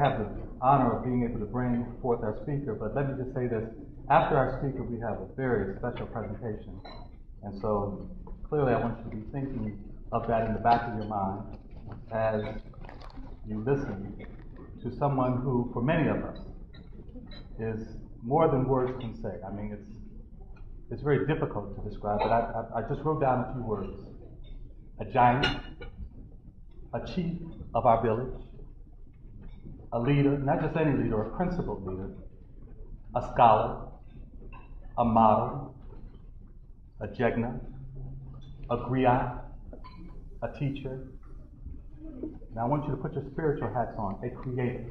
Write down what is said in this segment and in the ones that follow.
have the honor of being able to bring forth our speaker, but let me just say this. After our speaker, we have a very special presentation. And so clearly I want you to be thinking of that in the back of your mind as you listen to someone who, for many of us, is more than words can say. I mean, it's very difficult to describe, but I just wrote down a few words. A giant, a chief of our village, a leader, not just any leader, a principled leader, a scholar, a model, a jegna, a griot, a teacher. Now I want you to put your spiritual hats on. A creator,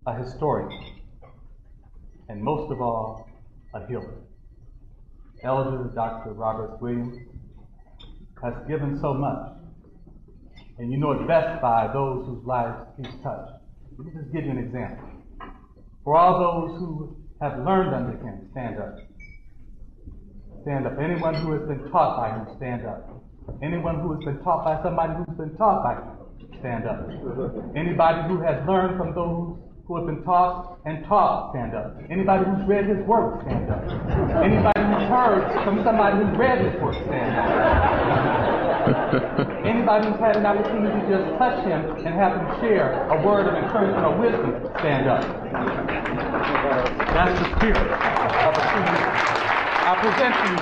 a historian, and most of all, a healer. Elder Dr. Robert Williams has given so much, and you know it best by those whose lives he's touched. Let me just give you an example. For all those who have learned under him, stand up. Stand up. Anyone who has been taught by him, stand up. Anyone who has been taught by somebody who's been taught by him, stand up. Anybody who has learned from those who have been taught and taught, stand up. Anybody who's read his work, stand up. Anybody who's heard from somebody who's read his work, stand up. Anybody who's had an opportunity to just touch him and have him share a word of encouragement or wisdom, stand up. That's the spirit of a true leader. I present to you,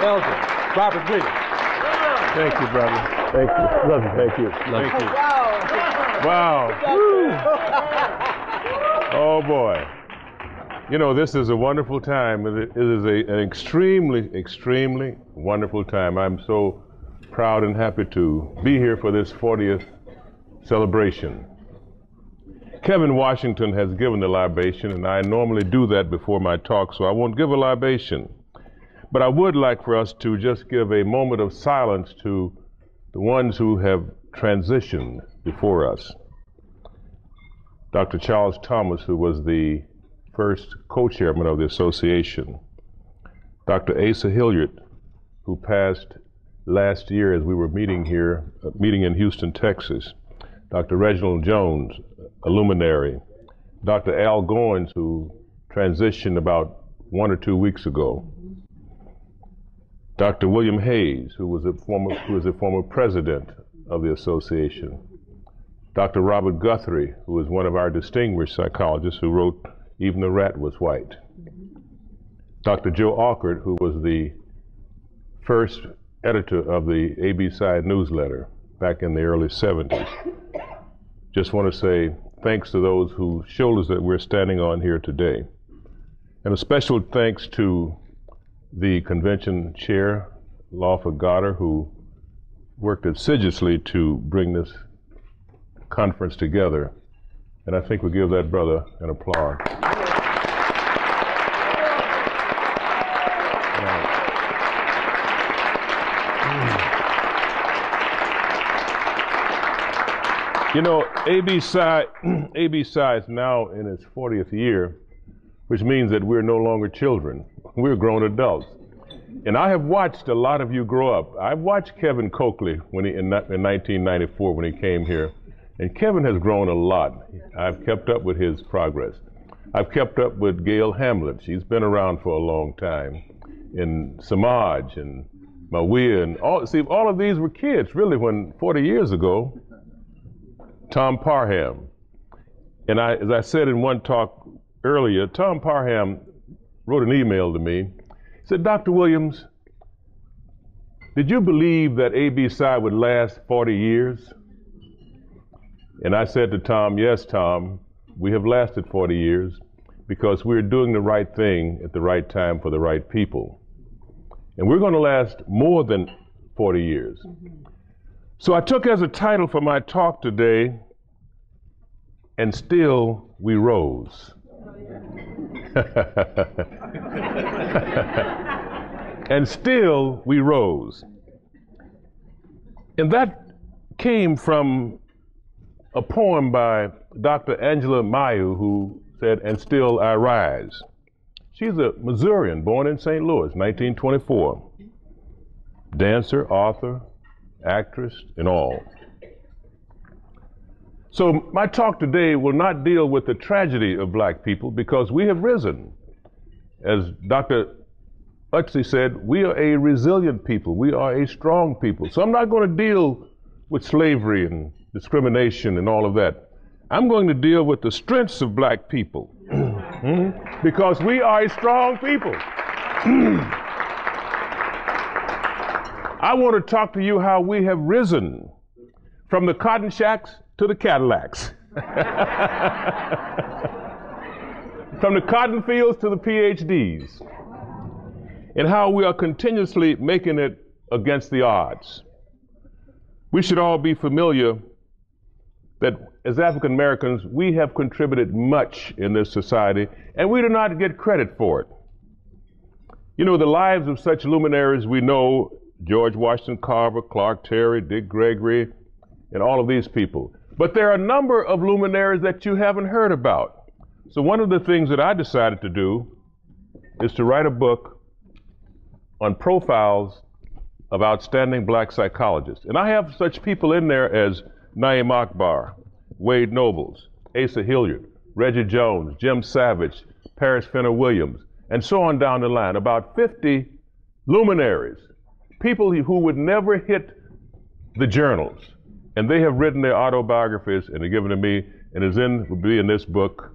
Elder Robert Williams. Thank you, brother. Thank you. Love you. Thank you. Thank you. Wow. Oh, boy. You know, this is a wonderful time. It is an extremely, extremely wonderful time. I'm so proud and happy to be here for this 40th celebration. Kevin Washington has given the libation, and I normally do that before my talk, so I won't give a libation. But I would like for us to just give a moment of silence to the ones who have transitioned before us. Dr. Charles Thomas, who was the first co-chairman of the association. Dr. Asa Hilliard, who passed last year as we were meeting here, meeting in Houston, Texas. Dr. Reginald Jones, a luminary. Dr. Al Goins, who transitioned about 1 or 2 weeks ago. Dr. William Hayes, who was a former president of the association. Dr. Robert Guthrie, who was one of our distinguished psychologists who wrote Even the Rat Was White. Dr. Joe Alkert, who was the first editor of the ABC newsletter back in the early 70s. Just want to say thanks to those whose shoulders that we're standing on here today. And a special thanks to the convention chair, Lawford Goddard, who worked assiduously to bring this conference together. And I think we'll give that brother an applause. You know, ABC is now in its 40th year, which means that we're no longer children. We're grown adults. And I have watched a lot of you grow up. I've watched Kevin Coakley in 1994 when he came here. And Kevin has grown a lot. I've kept up with his progress. I've kept up with Gail Hamlet. She's been around for a long time. And Samaj and Mawia and all of these were kids really when 40 years ago. Tom Parham. And as I said in one talk earlier, Tom Parham wrote an email to me. He said, Dr. Williams, did you believe that ABC would last 40 years? And I said to Tom, yes, Tom, we have lasted 40 years because we're doing the right thing at the right time for the right people. And we're going to last more than 40 years. So I took as a title for my talk today, And Still We Rose. And still we rose. And that came from a poem by Dr. Angela Mayu, who said, and still I rise. She's a Missourian, born in St. Louis, 1924. Dancer, author, actress, and all. So my talk today will not deal with the tragedy of black people, because we have risen. As Dr. Utsi said, we are a resilient people. We are a strong people. So I'm not going to deal with slavery and discrimination and all of that. I'm going to deal with the strengths of black people because we are a strong people. I want to talk to you how we have risen from the cotton shacks to the Cadillacs, from the cotton fields to the PhDs, and how we are continuously making it against the odds. We should all be familiar that as African Americans, we have contributed much in this society, and we do not get credit for it. You know, the lives of such luminaries we know, George Washington Carver, Clark Terry, Dick Gregory, and all of these people. But there are a number of luminaries that you haven't heard about. So one of the things that I decided to do is to write a book on profiles of outstanding black psychologists. And I have such people in there as Naim Akbar, Wade Nobles, Asa Hilliard, Reggie Jones, Jim Savage, Paris Fenner Williams, and so on down the line. About 50 luminaries, people who would never hit the journals. And they have written their autobiographies and are given to me, and will be in this book,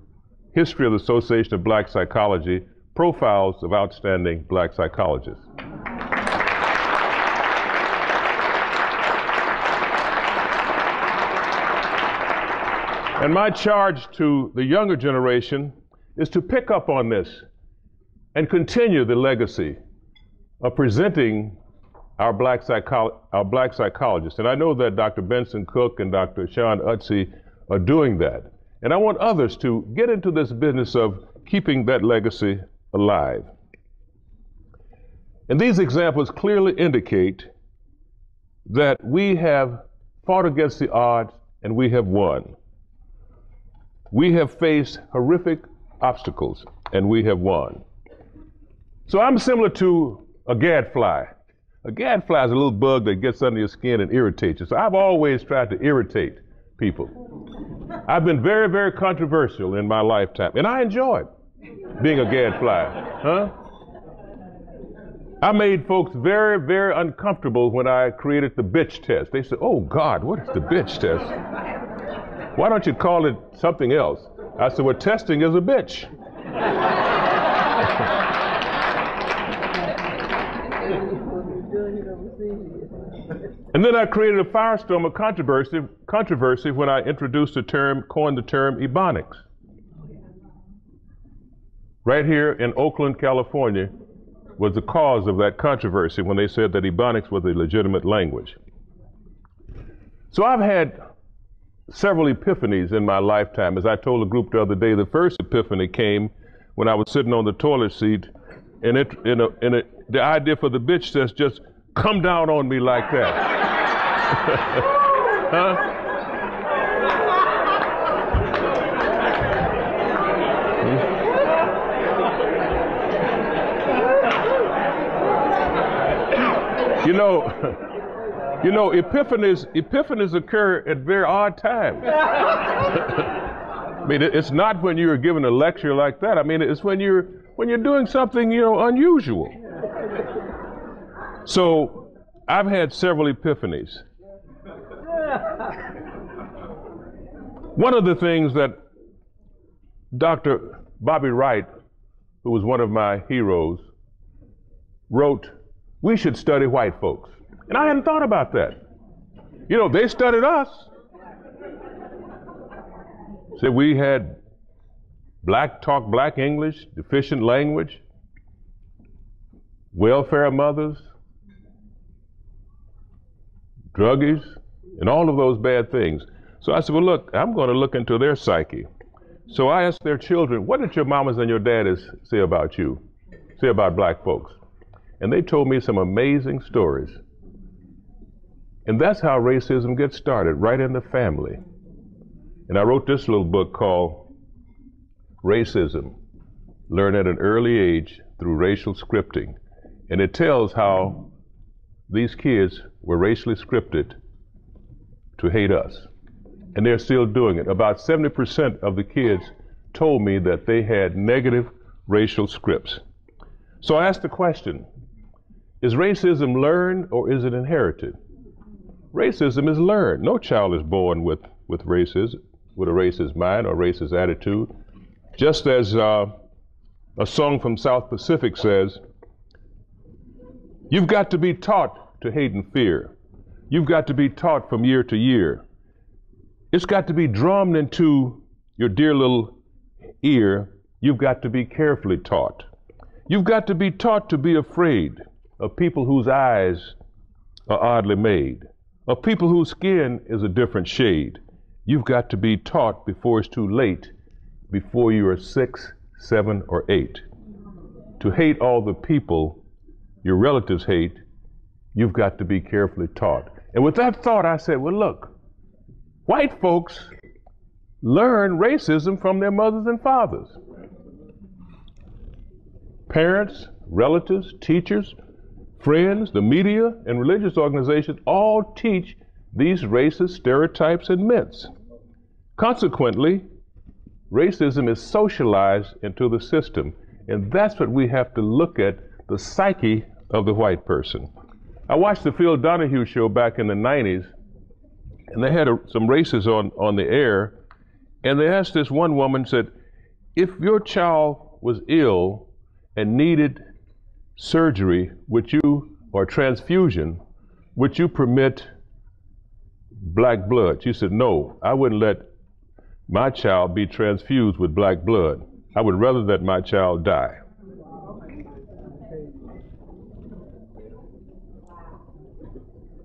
History of the Association of Black Psychology, Profiles of Outstanding Black Psychologists. And my charge to the younger generation is to pick up on this and continue the legacy of presenting our black psychologists. And I know that Dr. Benson Cook and Dr. Sean Utsi are doing that. And I want others to get into this business of keeping that legacy alive. And these examples clearly indicate that we have fought against the odds and we have won. We have faced horrific obstacles and we have won. So I'm similar to a gadfly. A gadfly is a little bug that gets under your skin and irritates you. So I've always tried to irritate people. I've been very, very controversial in my lifetime, and I enjoyed being a gadfly. I made folks very, very uncomfortable when I created the bitch test. They said, "Oh God, what is the bitch test? Why don't you call it something else?" I said, "Well, testing is a bitch." And then I created a firestorm of controversy when I coined the term Ebonics. Right here in Oakland, California, was the cause of that controversy when they said that Ebonics was a legitimate language. So I've had several epiphanies in my lifetime. As I told a group the other day, the first epiphany came when I was sitting on the toilet seat, and the idea for the bitch test just come down on me like that. Huh? You know, epiphanies occur at very odd times. I mean, it's not when you're giving a lecture like that. I mean, it's when you're doing something, unusual. So I've had several epiphanies. One of the things that Dr. Bobby Wright, who was one of my heroes, wrote, we should study white folks. And I hadn't thought about that. They studied us. Said we had talk black English, deficient language, welfare mothers, druggies, and all of those bad things. So I said, well, look, I'm going to look into their psyche. So I asked their children, what did your mamas and your daddies say about you, say about black folks? And they told me some amazing stories. And that's how racism gets started, right in the family. And I wrote this little book called Racism, Learn at an Early Age Through Racial Scripting. And it tells how these kids were racially scripted to hate us. and they're still doing it. About 70% of the kids told me that they had negative racial scripts. So I asked the question, is racism learned or is it inherited? Racism is learned. No child is born with racism, with a racist mind or racist attitude. Just as a song from South Pacific says, you've got to be taught to hate and fear. You've got to be taught from year to year. It's got to be drummed into your dear little ear. You've got to be carefully taught. You've got to be taught to be afraid of people whose eyes are oddly made, of people whose skin is a different shade. You've got to be taught before it's too late, before you are 6, 7, or 8. To hate all the people your relatives hate, you've got to be carefully taught. And with that thought, I said, well, look, white folks learn racism from their mothers and fathers. Parents, relatives, teachers, friends, the media, and religious organizations all teach these racist stereotypes and myths. Consequently, racism is socialized into the system, and that's what we have to look at, the psyche of the white person. I watched the Phil Donahue show back in the 90s, and they had some racists on the air, and they asked this one woman, said, if your child was ill and needed surgery, or transfusion, would you permit black blood? She said, no, I wouldn't let my child be transfused with black blood. I would rather that my child die.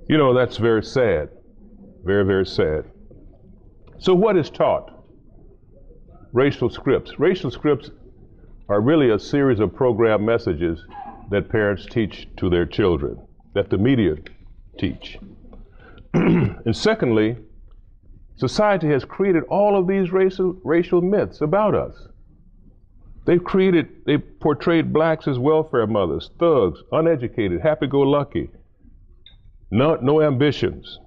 You know, that's very sad. Very, very sad. So what is taught? Racial scripts. Racial scripts are really a series of program messages that parents teach to their children, that the media teach. And secondly, society has created all of these racial myths about us. They portrayed blacks as welfare mothers, thugs, uneducated, happy-go-lucky, no ambitions,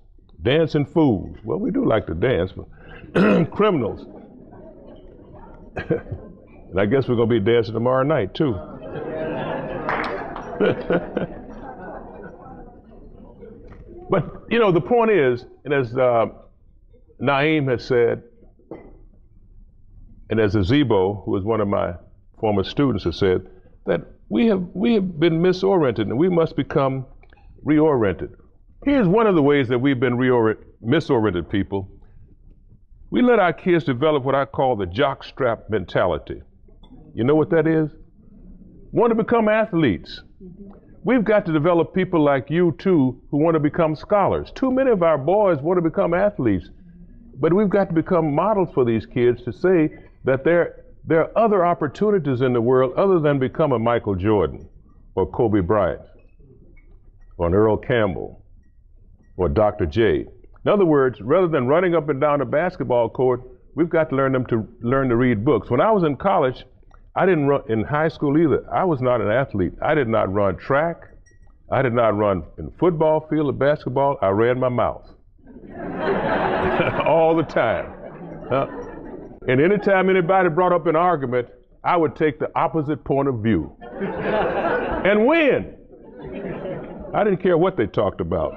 dancing fools. Well, we do like to dance, but criminals. And I guess we're going to be dancing tomorrow night, too. But, you know, the point is, and as Naeem has said, and as Azebo, who is one of my former students, has said, that we have been misoriented and we must become reoriented. Here's one of the ways that we've been misoriented people. We let our kids develop what I call the jockstrap mentality. You know what that is? Want to become athletes. We've got to develop people like you, too, who want to become scholars. Too many of our boys want to become athletes. But we've got to become models for these kids to say that there are other opportunities in the world other than become a Michael Jordan or Kobe Bryant or an Earl Campbell or Dr. J. In other words, rather than running up and down a basketball court, we've got to learn to read books. When I was in college, I didn't run in high school either. I was not an athlete. I did not run track. I did not run in the football field or basketball. I ran my mouth all the time. And anytime anybody brought up an argument, I would take the opposite point of view and win. I didn't care what they talked about.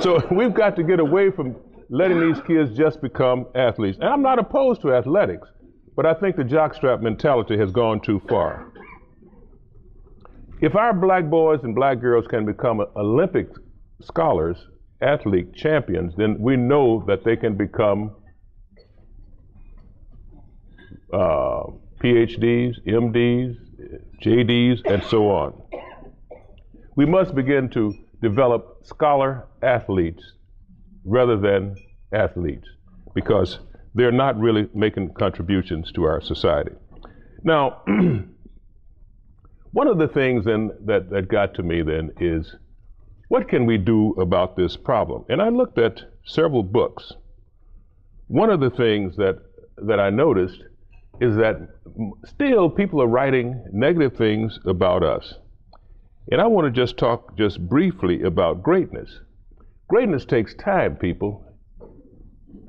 So we've got to get away from letting these kids just become athletes. And I'm not opposed to athletics, but I think the jockstrap mentality has gone too far. If our black boys and black girls can become Olympic scholars, athlete champions, then we know that they can become PhDs, MDs, JDs, and so on. We must begin to develop scholar athletes rather than athletes, because they're not really making contributions to our society. Now, one of the things then that got to me then is, what can we do about this problem? And I looked at several books. One of the things that I noticed is that still people are writing negative things about us. And I want to just talk just briefly about greatness. Greatness takes time, people.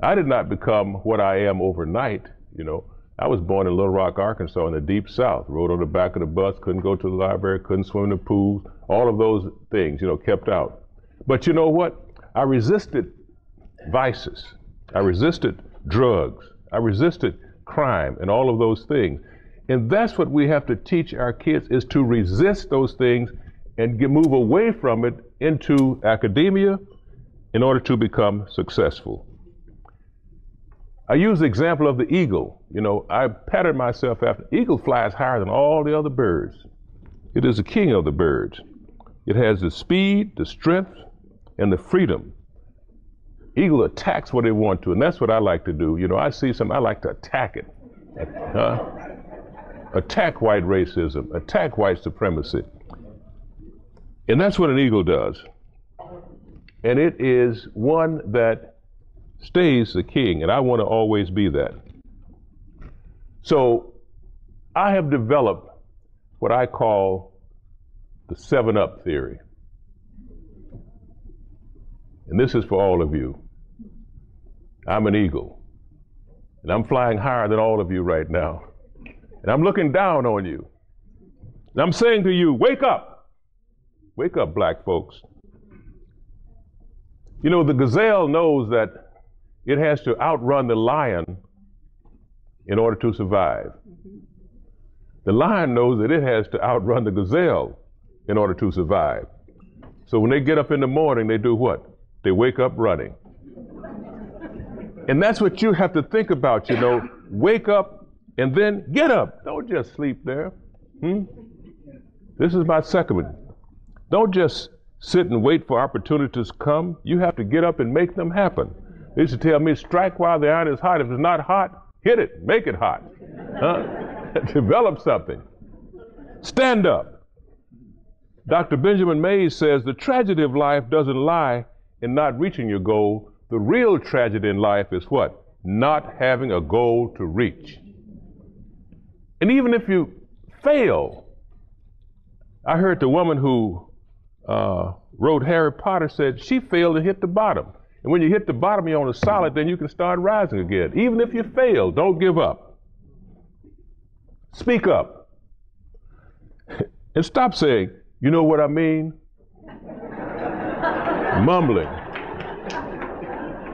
I did not become what I am overnight, I was born in Little Rock, Arkansas in the deep South, rode on the back of the bus, couldn't go to the library, couldn't swim in the pool, all of those things, kept out. But you know what? I resisted vices. I resisted drugs. I resisted crime and all of those things. And that's what we have to teach our kids, is to resist those things and move away from it into academia in order to become successful. I use the example of the eagle. I patterned myself after. Eagle flies higher than all the other birds. It is the king of the birds. It has the speed, the strength, and the freedom. Eagle attacks what they want to, and that's what I like to do. I see something, I like to attack it. Attack white racism, attack white supremacy. And that's what an eagle does. And it is one that stays the king, and I want to always be that. So I have developed what I call the 7-up theory. And this is for all of you. I'm an eagle, and I'm flying higher than all of you right now. And I'm looking down on you. And I'm saying to you, wake up. Wake up, black folks. The gazelle knows that it has to outrun the lion in order to survive. The lion knows that it has to outrun the gazelle in order to survive. So when they get up in the morning, they do what? They wake up running. And that's what you have to think about, wake up and then get up. Don't just sleep there. This is my second one. Don't just sit and wait for opportunities to come. You have to get up and make them happen. They used to tell me, strike while the iron is hot. If it's not hot, hit it, make it hot. Develop something. Stand up. Dr. Benjamin Mays says the tragedy of life doesn't lie in not reaching your goal. The real tragedy in life is what? Not having a goal to reach. And even if you fail, I heard the woman who wrote Harry Potter said she failed and hit the bottom. And when you hit the bottom, you're on a solid, then you can start rising again. Even if you fail, don't give up. Speak up. And stop saying, you know what I mean? Mumbling.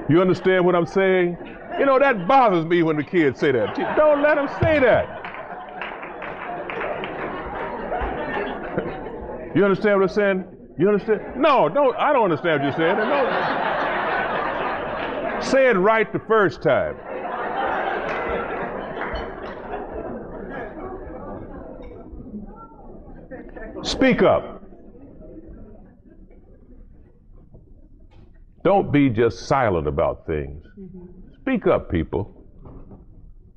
You understand what I'm saying? That bothers me when the kids say that. Don't let them say that. You understand what I'm saying? You understand? No, I don't understand what you're saying. No. Say it right the first time. Speak up. Don't be just silent about things. Speak up, people.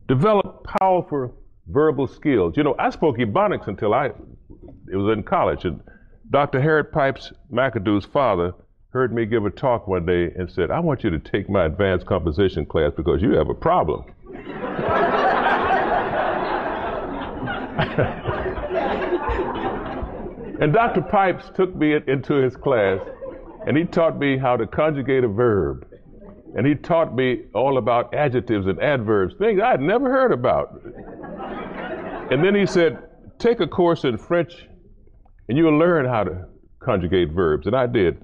Develop powerful verbal skills. I spoke Ebonics until it was in college. And Dr. Harriet Pipes McAdoo's father heard me give a talk one day and said, I want you to take my advanced composition class because you have a problem. And Dr. Pipes took me into his class, and he taught me how to conjugate a verb. And he taught me all about adjectives and adverbs, things I had never heard about. And then he said, take a course in French, and you'll learn how to conjugate verbs. And I did.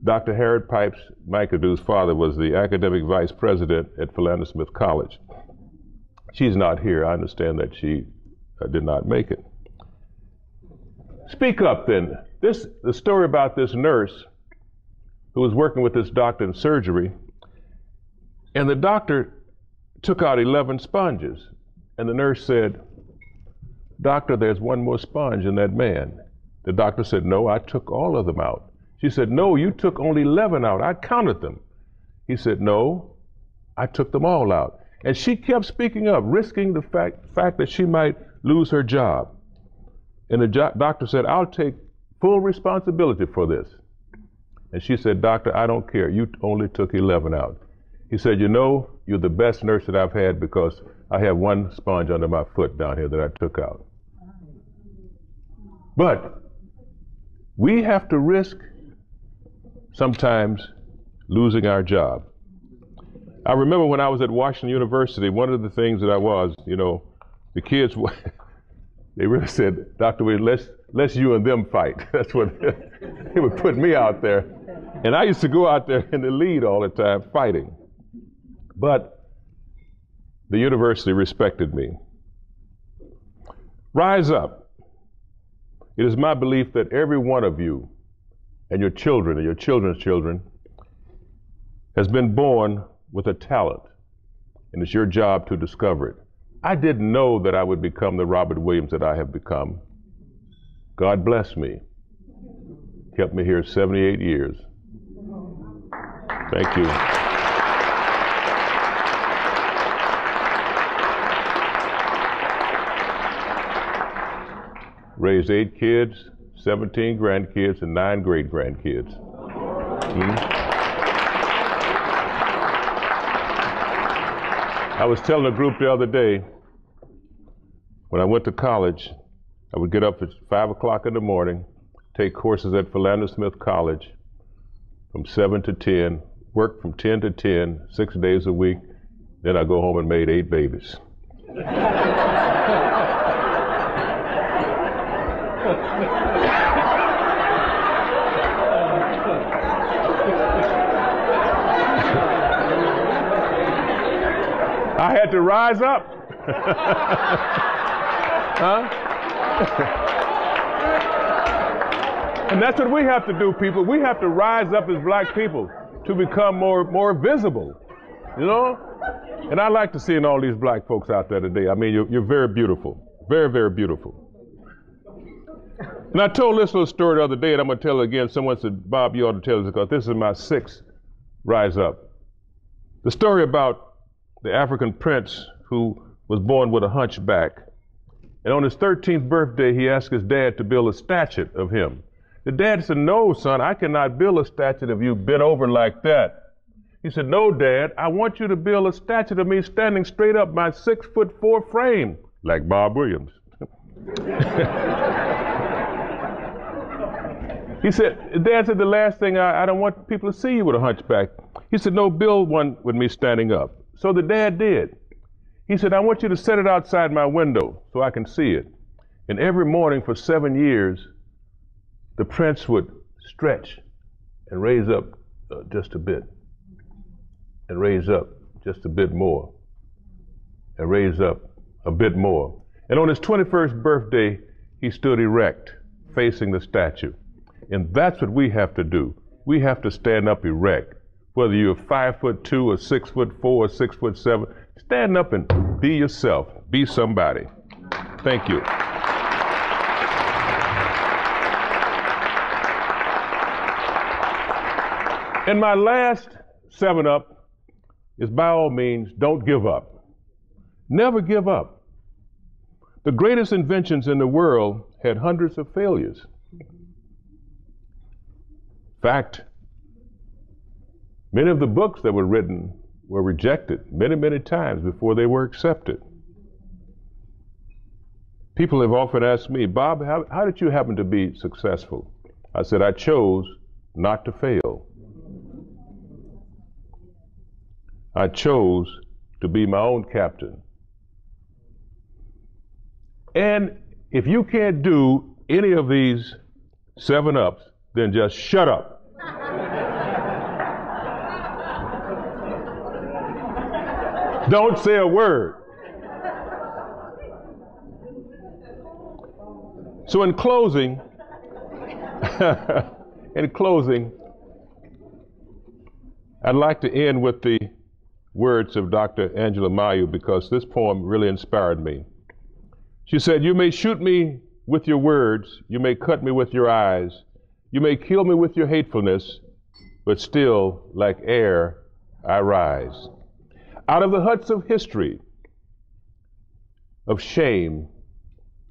Dr. Harriet Pipes McAdoo's father was the academic vice president at Philander Smith College. She's not here. I understand that she did not make it. Speak up then. The story about this nurse who was working with this doctor in surgery, and the doctor took out 11 sponges, and the nurse said, Doctor, there's one more sponge in that man. The doctor said, no, I took all of them out. She said, no, you took only 11 out. I counted them. He said, no, I took them all out. And she kept speaking up, risking the fact that she might lose her job. And the doctor said, I'll take full responsibility for this. And she said, Doctor, I don't care. You only took 11 out. He said, you're the best nurse that I've had because I have one sponge under my foot down here that I took out. But we have to risk sometimes losing our job. I remember when I was at Washington University, one of the things that I was, the kids, they really said, Dr. Williams, let's you and them fight. That's what they would put me out there. And I used to go out there in the lead all the time fighting. But the university respected me. Rise up. It is my belief that every one of you and your children and your children's children has been born with a talent, and it's your job to discover it. I didn't know that I would become the Robert Williams that I have become. God bless me. Kept me here 78 years. Thank you. Raised 8 kids, 17 grandkids, and 9 great-grandkids. I was telling a group the other day, when I went to college, I would get up at 5 o'clock in the morning, take courses at Philander Smith College from 7 to 10, work from 10 to 10, 6 days a week, then I go home and made 8 babies. I had to rise up. Huh? And that's what we have to do, people. We have to rise up as black people to become more visible, And I like to see all these black folks out there today. I mean, you're very beautiful, very, very beautiful. And I told this little story the other day, and I'm going to tell it again. Someone said, Bob, you ought to tell this because this is my 6th Rise Up. The story about the African prince who was born with a hunchback. And on his 13th birthday, he asked his dad to build a statue of him. The dad said, no, son, I cannot build a statue of you bent over like that. He said, no, Dad, I want you to build a statue of me standing straight up, my 6'4" frame, like Bob Williams. He said, Dad said, the last thing, I don't want people to see you with a hunchback. He said, no, build one with me standing up. So the dad did. He said, I want you to set it outside my window so I can see it. And every morning for 7 years, the prince would stretch and raise up just a bit, and raise up just a bit more, and raise up a bit more. And on his 21st birthday, he stood erect, facing the statue. And that's what we have to do. We have to stand up erect. Whether you're 5'2" or 6'4" or 6'7", stand up and be yourself. Be somebody. Thank you. And my last 7-up is, by all means, don't give up. Never give up. The greatest inventions in the world had hundreds of failures. In fact, many of the books that were written were rejected many, many times before they were accepted. People have often asked me, Bob, how did you happen to be successful? I said, I chose not to fail. I chose to be my own captain. And if you can't do any of these 7-ups, then just shut up. Don't say a word. So in closing, I'd like to end with the words of Dr. Angela Mayu, because this poem really inspired me. She said, you may shoot me with your words, you may cut me with your eyes, you may kill me with your hatefulness, but still, like air, I rise. Out of the huts of history, of shame,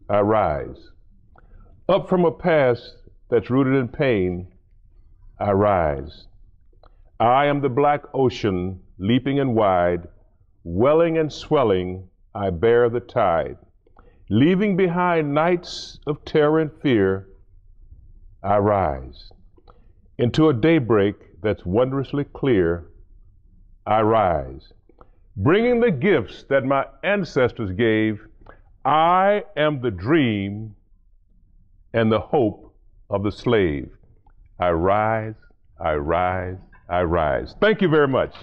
I rise. Up from a past that's rooted in pain, I rise. I am the black ocean, leaping and wide, welling and swelling, I bear the tide. Leaving behind nights of terror and fear, I rise. Into a daybreak that's wondrously clear, I rise. Bringing the gifts that my ancestors gave, I am the dream and the hope of the slave. I rise, I rise, I rise. Thank you very much.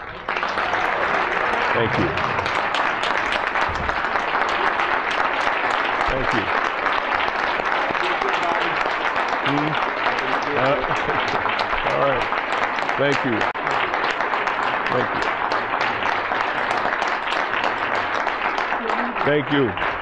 Thank you. Thank you. All right. Thank you. Thank you. Thank you.